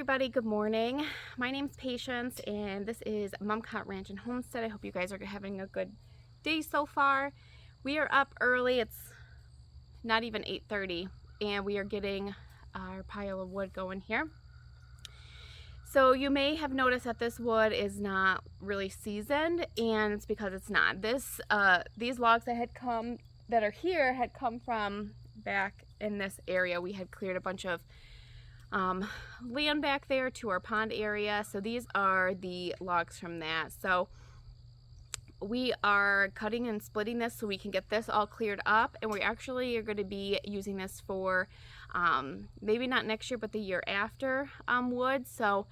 everybody, good morning. My name's Patience and this is Mumcott Ranch and Homestead. I hope you guys are having a good day so far. We are up early, it's not even 8:30, and we are getting our pile of wood going here. So you may have noticed that this wood is not really seasoned, and it's because it's not. These logs that are here had come from back in this area. We had cleared a bunch of land back there to our pond area, so these are the logs from that. So we are cutting and splitting this so we can get this all cleared up, and we actually are going to be using this for maybe not next year but the year after wood. So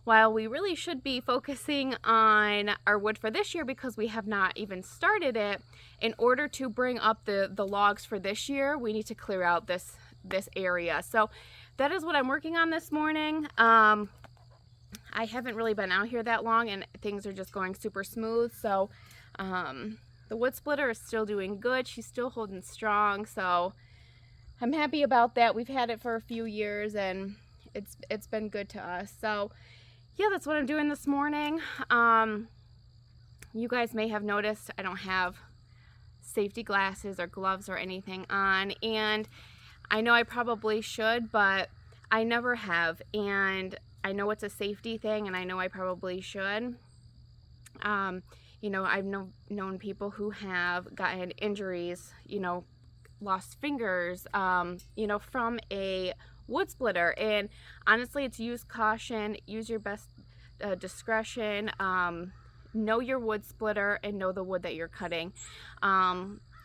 while we really should be focusing on our wood for this year because we have not even started it, in order to bring up the logs for this year, we need to clear out this area. So that is what I'm working on this morning. I haven't really been out here that long and things are just going super smooth. So the wood splitter is still doing good. She's still holding strong. So I'm happy about that. We've had it for a few years and it's been good to us. So yeah, that's what I'm doing this morning. You guys may have noticed I don't have safety glasses or gloves or anything on, and I know I probably should, but I never have, and I know it's a safety thing, and I know I probably should. You know, I've known people who have gotten injuries, you know, lost fingers, you know, from a wood splitter. And honestly, it's use caution, use your best discretion, know your wood splitter and know the wood that you're cutting.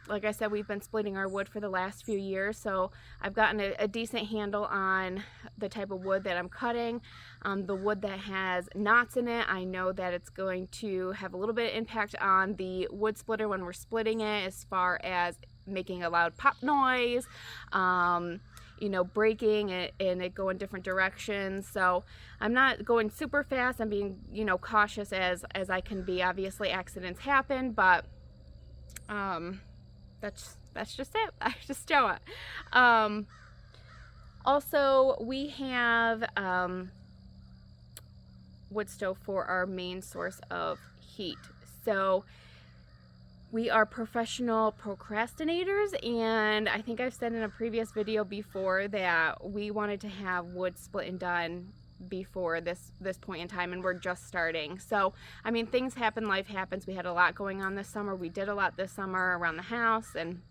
Like I said, we've been splitting our wood for the last few years, so I've gotten a decent handle on the type of wood that I'm cutting. The wood that has knots in it, I know that it's going to have a little bit of impact on the wood splitter when we're splitting it, as far as making a loud pop noise, you know, breaking it and it go in different directions. So I'm not going super fast. I'm being, you know, cautious as I can be. Obviously accidents happen, but that's just it. I just do it. Also, we have wood stove for our main source of heat. So we are professional procrastinators, and I think I've said in a previous video before that we wanted to have wood split and done before this point in time, and we're just starting. So I mean, things happen, life happens. We had a lot going on this summer. We did a lot this summer around the house, and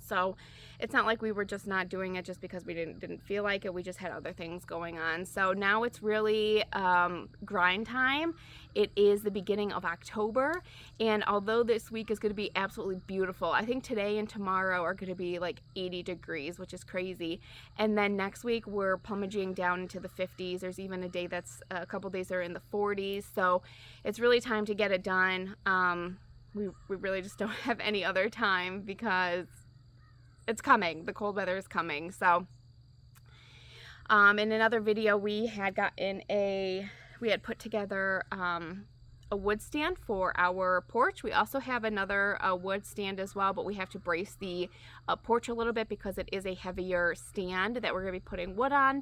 so it's not like we were just not doing it just because we didn't feel like it. We just had other things going on. So now it's really grind time. It is the beginning of October, and although this week is going to be absolutely beautiful, I think today and tomorrow are going to be like 80 degrees, which is crazy. And then next week we're plummeting down into the 50s. There's even a day that's a couple days are in the 40s. So it's really time to get it done. We really just don't have any other time because it's coming. The cold weather is coming. So in another video we had put together a wood stand for our porch. We also have another wood stand as well, but we have to brace the porch a little bit because it is a heavier stand that we're going to be putting wood on.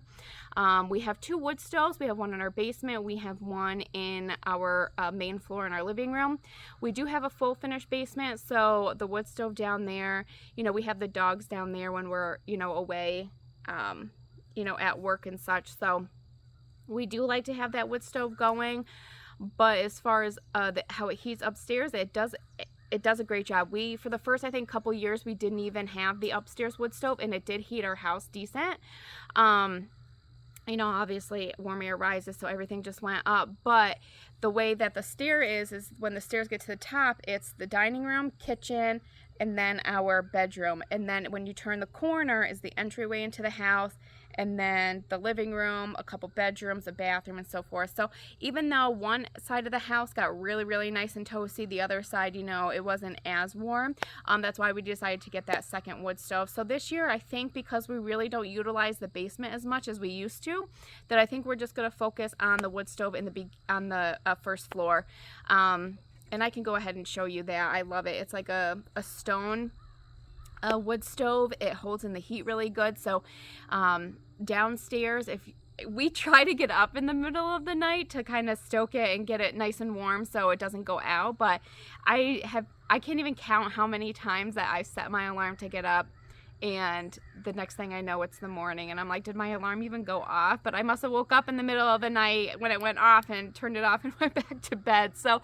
We have two wood stoves. We have one in our basement. We have one in our main floor in our living room. We do have a full finished basement, so the wood stove down there, you know, we have the dogs down there when we're, you know, away, you know, at work and such. So we do like to have that wood stove going. But as far as how it heats upstairs, it does a great job. For the first, I think, couple years, we didn't even have the upstairs wood stove, and it did heat our house decent. You know, obviously warm air rises, so everything just went up. But the way that the stair is when the stairs get to the top, it's the dining room, kitchen, and then our bedroom. And then when you turn the corner is the entryway into the house, and then the living room, a couple bedrooms, a bathroom, and so forth. So even though one side of the house got really, really nice and toasty, the other side, you know, it wasn't as warm. That's why we decided to get that second wood stove. So this year, I think because we really don't utilize the basement as much as we used to, that I think we're just going to focus on the wood stove on the first floor. And I can go ahead and show you that. I love it. It's like a stone wood stove. It holds in the heat really good. So downstairs, if we try to get up in the middle of the night to kind of stoke it and get it nice and warm so it doesn't go out. But I can't even count how many times that I set my alarm to get up, and the next thing I know, it's the morning, and I'm like, did my alarm even go off? But I must have woke up in the middle of the night when it went off and turned it off and went back to bed. So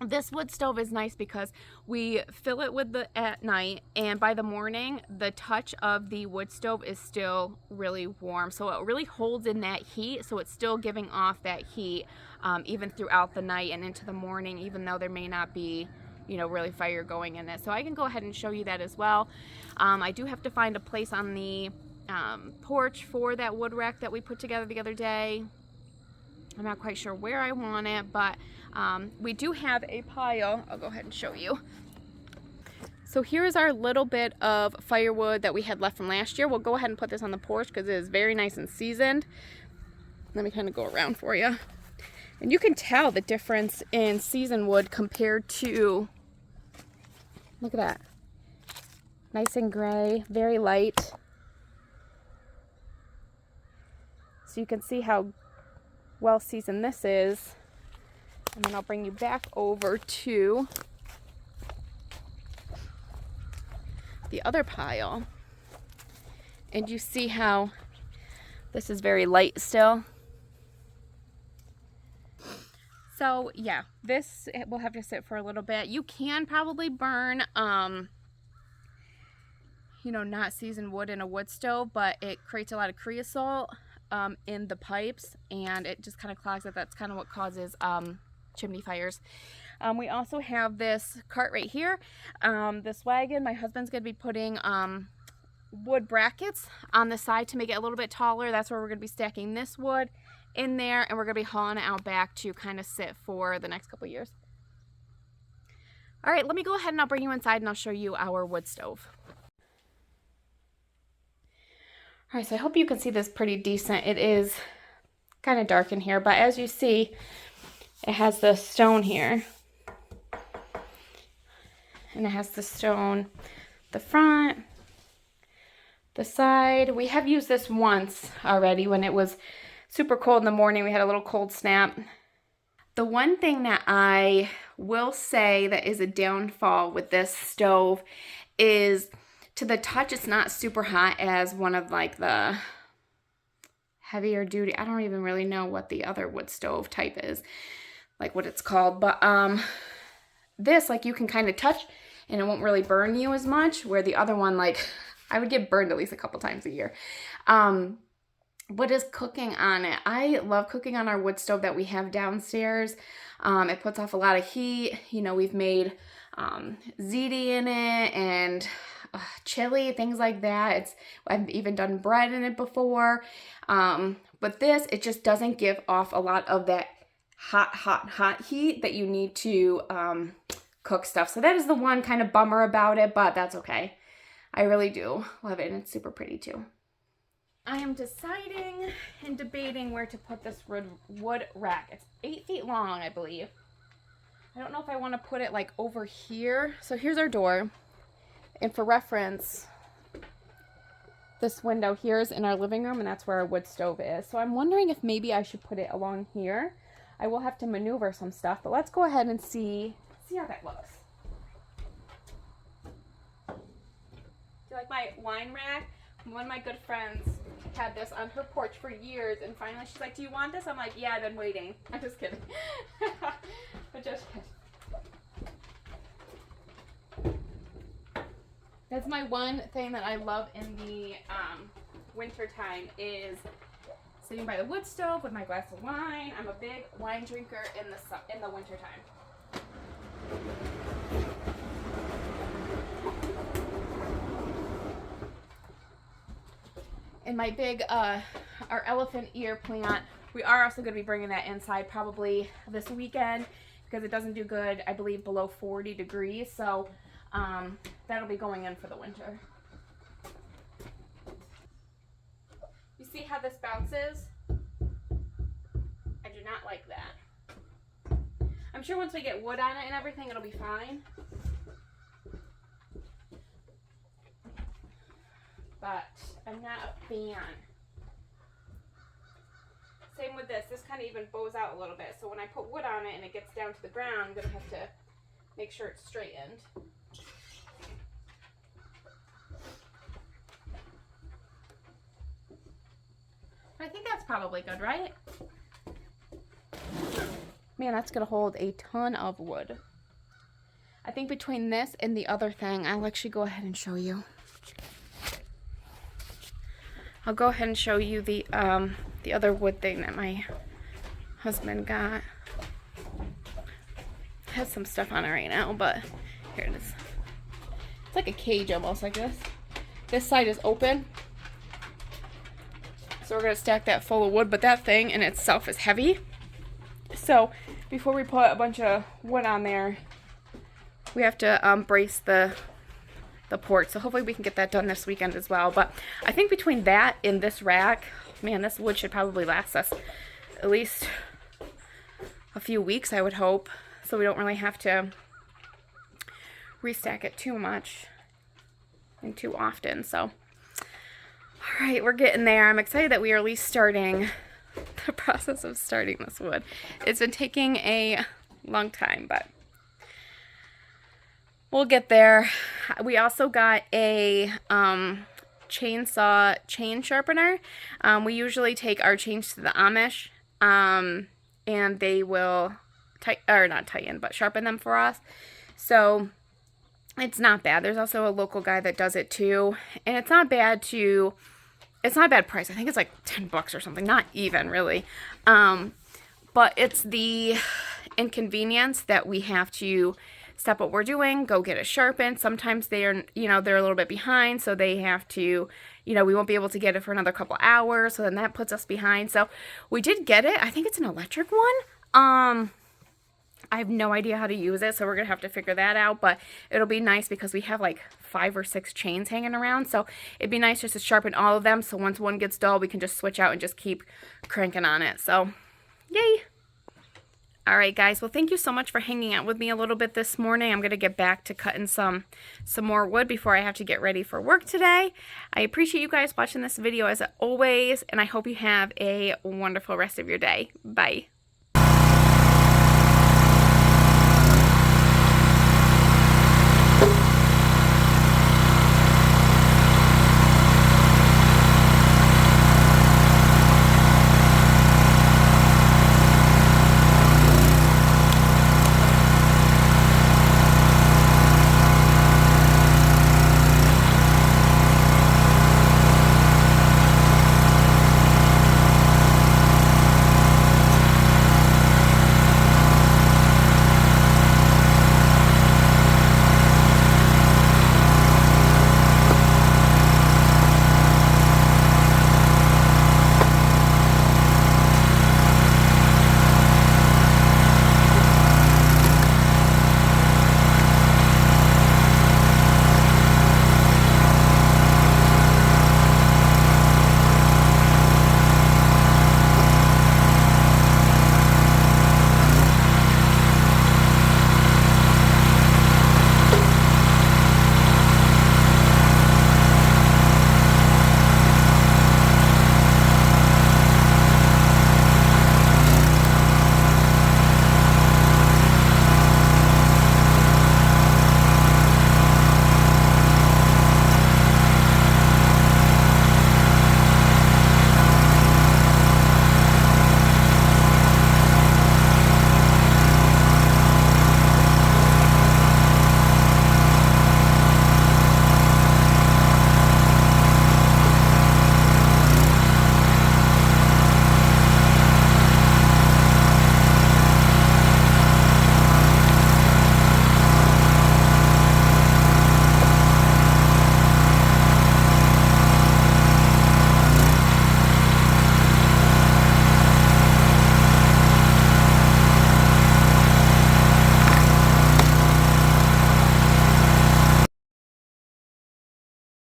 this wood stove is nice because we fill it with at night, and by the morning the touch of the wood stove is still really warm, so it really holds in that heat, so it's still giving off that heat even throughout the night and into the morning, even though there may not be, you know, really fire going in it. So I can go ahead and show you that as well. I do have to find a place on the porch for that wood rack that we put together the other day. I'm not quite sure where I want it, but we do have a pile. I'll go ahead and show you. So here's our little bit of firewood that we had left from last year. We'll go ahead and put this on the porch because it is very nice and seasoned. Let me kind of go around for you. And you can tell the difference in seasoned wood compared to, look at that. Nice and gray, very light. So you can see how well seasoned this is. And then I'll bring you back over to the other pile. And you see how this is very light still. So yeah, this will have to sit for a little bit. You can probably burn, you know, not seasoned wood in a wood stove, but it creates a lot of creosote in the pipes, and it just kind of clogs it. That's kind of what causes chimney fires. We also have this cart right here, this wagon. My husband's going to be putting wood brackets on the side to make it a little bit taller. That's where we're going to be stacking this wood in there, and we're going to be hauling it out back to kind of sit for the next couple years. All right, let me go ahead and I'll bring you inside and I'll show you our wood stove. All right, so I hope you can see this pretty decent. It is kind of dark in here, but as you see, it has the stone here. And it has the stone, the front, the side. We have used this once already when it was super cold in the morning. We had a little cold snap. The one thing that I will say that is a downfall with this stove is, to the touch, it's not super hot as one of like the heavier duty, I don't even really know what the other wood stove type is, like what it's called, but this, like, you can kind of touch and it won't really burn you as much, where the other one, like, I would get burned at least a couple times a year. What is cooking on it? I love cooking on our wood stove that we have downstairs. It puts off a lot of heat. You know, we've made ziti in it and chili, things like that. I've even done bread in it before. But this, it just doesn't give off a lot of that hot heat that you need to cook stuff. So that is the one kind of bummer about it, but that's okay. I really do love it, and it's super pretty too. I am deciding and debating where to put this wood rack. It's 8 feet long, I believe. I don't know if I want to put it like over here. So here's our door. And for reference, this window here is in our living room, and that's where our wood stove is. So I'm wondering if maybe I should put it along here. I will have to maneuver some stuff, but let's go ahead and see how that looks. Do you like my wine rack? One of my good friends had this on her porch for years, and finally she's like, do you want this? I'm like, yeah, I've been waiting. I'm just kidding. But just kidding. That's my one thing that I love in the winter time, is sitting by the wood stove with my glass of wine. I'm a big wine drinker in the winter time. And my big, our elephant ear plant, we are also going to be bringing that inside probably this weekend, because it doesn't do good, I believe, below 40 degrees. So that'll be going in for the winter. You see how this bounces? I do not like that. I'm sure once we get wood on it and everything, it'll be fine. But I'm not a fan. same with this. This kind of even bows out a little bit. So when I put wood on it and it gets down to the ground, I'm going to have to make sure it's straightened. I think that's probably good, right? Man, that's going to hold a ton of wood. I think between this and the other thing, I'll actually go ahead and show you. I'll go ahead and show you the other wood thing that my husband got. It has some stuff on it right now, but here it is. It's like a cage almost, like this. This side is open. So we're going to stack that full of wood, but that thing in itself is heavy. So before we put a bunch of wood on there, we have to brace the port. So hopefully we can get that done this weekend as well. But I think between that and this rack, man, this wood should probably last us at least a few weeks, I would hope. So we don't really have to restack it too much and too often. So, all right, we're getting there. I'm excited that we are at least starting the process of starting this wood. It's been taking a long time, but we'll get there. We also got a chainsaw chain sharpener. We usually take our chains to the Amish, and they will sharpen them for us. So it's not bad. There's also a local guy that does it too, and it's not bad price. I think it's like $10 or something. Not even really. But it's the inconvenience that we have to stop what we're doing, go get it sharpened. Sometimes they're a little bit behind, so they have to, we won't be able to get it for another couple hours, so then that puts us behind. So we did get it. I think it's an electric one. I have no idea how to use it, so we're going to have to figure that out, but it'll be nice because we have like 5 or 6 chains hanging around, so it'd be nice just to sharpen all of them, so once one gets dull, we can just switch out and just keep cranking on it. So, yay! All right, guys. Well, thank you so much for hanging out with me a little bit this morning. I'm going to get back to cutting some more wood before I have to get ready for work today. I appreciate you guys watching this video as always, and I hope you have a wonderful rest of your day. Bye.